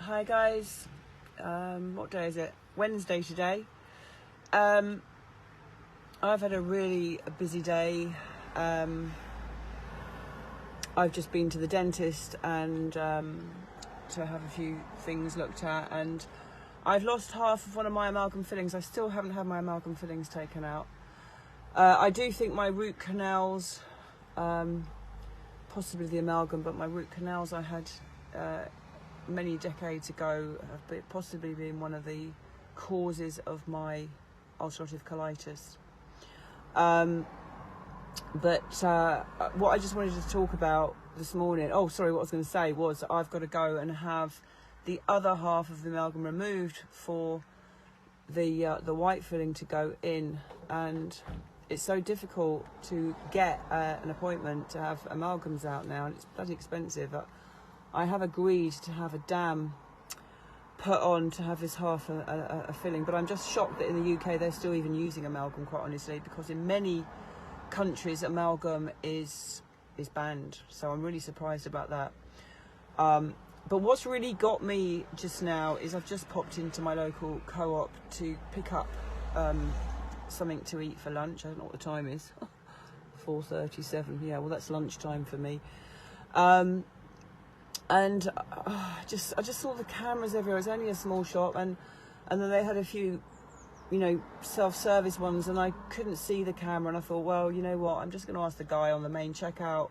Hi guys, what day is it? Wednesday today. I've had a really busy day. I've just been to the dentist and to have a few things looked at, and I've lost half of one of my amalgam fillings. I still haven't had my amalgam fillings taken out. I do think my root canals, possibly the amalgam, but my root canals I had many decades ago have possibly been one of the causes of my ulcerative colitis. But what I just wanted to talk about this morning, what I was going to say was I've got to go and have the other half of the amalgam removed for the white filling to go in, and it's so difficult to get an appointment to have amalgams out now, and it's bloody expensive. I have agreed to have a dam put on to have this half a filling, but I'm just shocked that in the UK they're still even using amalgam, quite honestly, because in many countries amalgam is banned. So I'm really surprised about that. But what's really got me just now is I've just popped into my local co-op to pick up something to eat for lunch. I don't know what the time is. 4:37. Yeah, well, that's lunchtime for me. And I just saw the cameras everywhere. It's only a small shop, and then they had a few, self-service ones, and I couldn't see the camera, and I thought, well, you know what, I'm just going to ask the guy on the main checkout,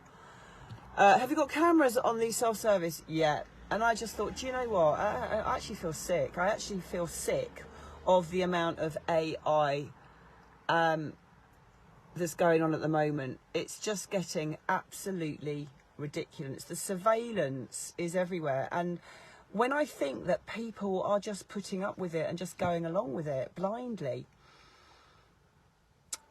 have you got cameras on these self-service yet? And I just thought, do you know what, I actually feel sick. I actually feel sick of the amount of AI that's going on at the moment. It's just getting absolutely ridiculous. The surveillance is everywhere, and when I think that people are just putting up with it and just going along with it blindly,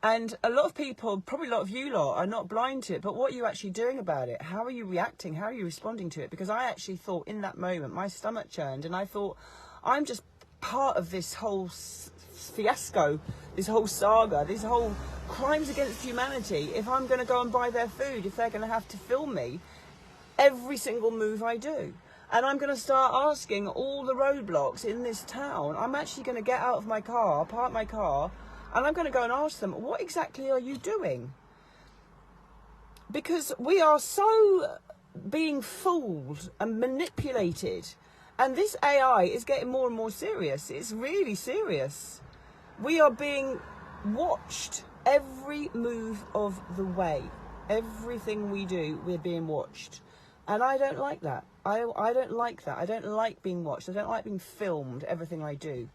and a lot of people, probably a lot of you lot, are not blind to it, but what are you actually doing about it? How are you reacting? How are you responding to it? Because I actually thought in that moment my stomach churned, and I thought, I'm just part of this whole fiasco, this whole saga, this whole crimes against humanity. If I'm going to go and buy their food, if they're going to have to film me every single move I do, and I'm going to start asking all the roadblocks in this town, I'm actually going to get out of my car, park my car, and I'm going to go and ask them, what exactly are you doing? Because we are so being fooled and manipulated, and this AI is getting more and more serious. It's really serious. We are being watched every move of the way. Everything we do, we're being watched. And I don't like that. I don't like that. I don't like being watched. I don't like being filmed, everything I do.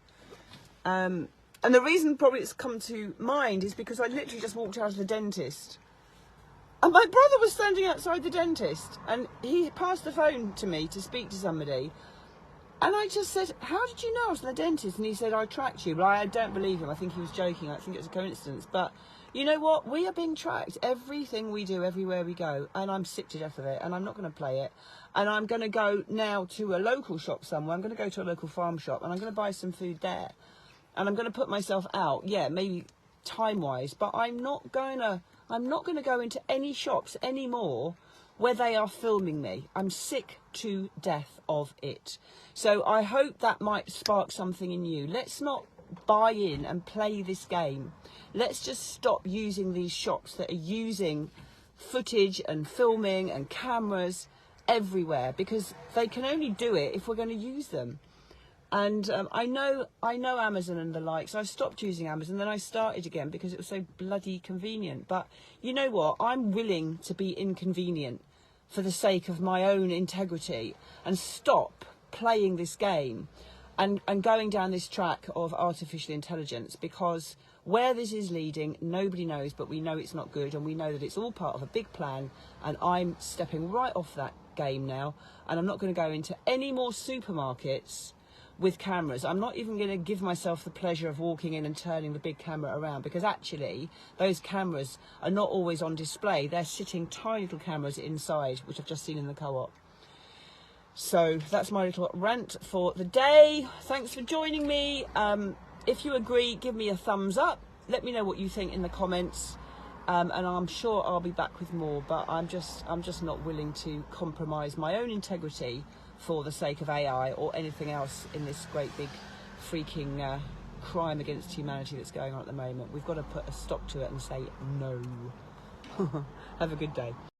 And the reason probably it's come to mind is because I literally just walked out of the dentist. And my brother was standing outside the dentist, and he passed the phone to me to speak to somebody. And I just said, how did you know I was in the dentist? And he said, I tracked you. But I don't believe him. I think he was joking. I think it was a coincidence. But you know what? We are being tracked. Everything we do, everywhere we go. And I'm sick to death of it. And I'm not going to play it. And I'm going to go now to a local shop somewhere. I'm going to go to a local farm shop, and I'm going to buy some food there. And I'm going to put myself out. Yeah, maybe time-wise. But I'm not going to go into any shops anymore where they are filming me. I'm sick to death of it. So I hope that might spark something in you. Let's not buy in and play this game. Let's just stop using these shops that are using footage and filming and cameras everywhere, because they can only do it if we're going to use them. And I know Amazon and the like, so I stopped using Amazon, then I started again because it was so bloody convenient. But you know what? I'm willing to be inconvenient for the sake of my own integrity and stop playing this game and going down this track of artificial intelligence, because where this is leading, nobody knows, but we know it's not good, and we know that it's all part of a big plan, and I'm stepping right off that game now, and I'm not going to go into any more supermarkets with cameras. I'm not even going to give myself the pleasure of walking in and turning the big camera around, because actually those cameras are not always on display. They're sitting tiny little cameras inside, which I've just seen in the co-op. So that's my little rant for the day. Thanks for joining me. If you agree, give me a thumbs up. Let me know what you think in the comments. and I'm sure I'll be back with more, but I'm just not willing to compromise my own integrity for the sake of AI or anything else in this great big freaking crime against humanity that's going on at the moment. We've got to put a stop to it and say no. Have a good day.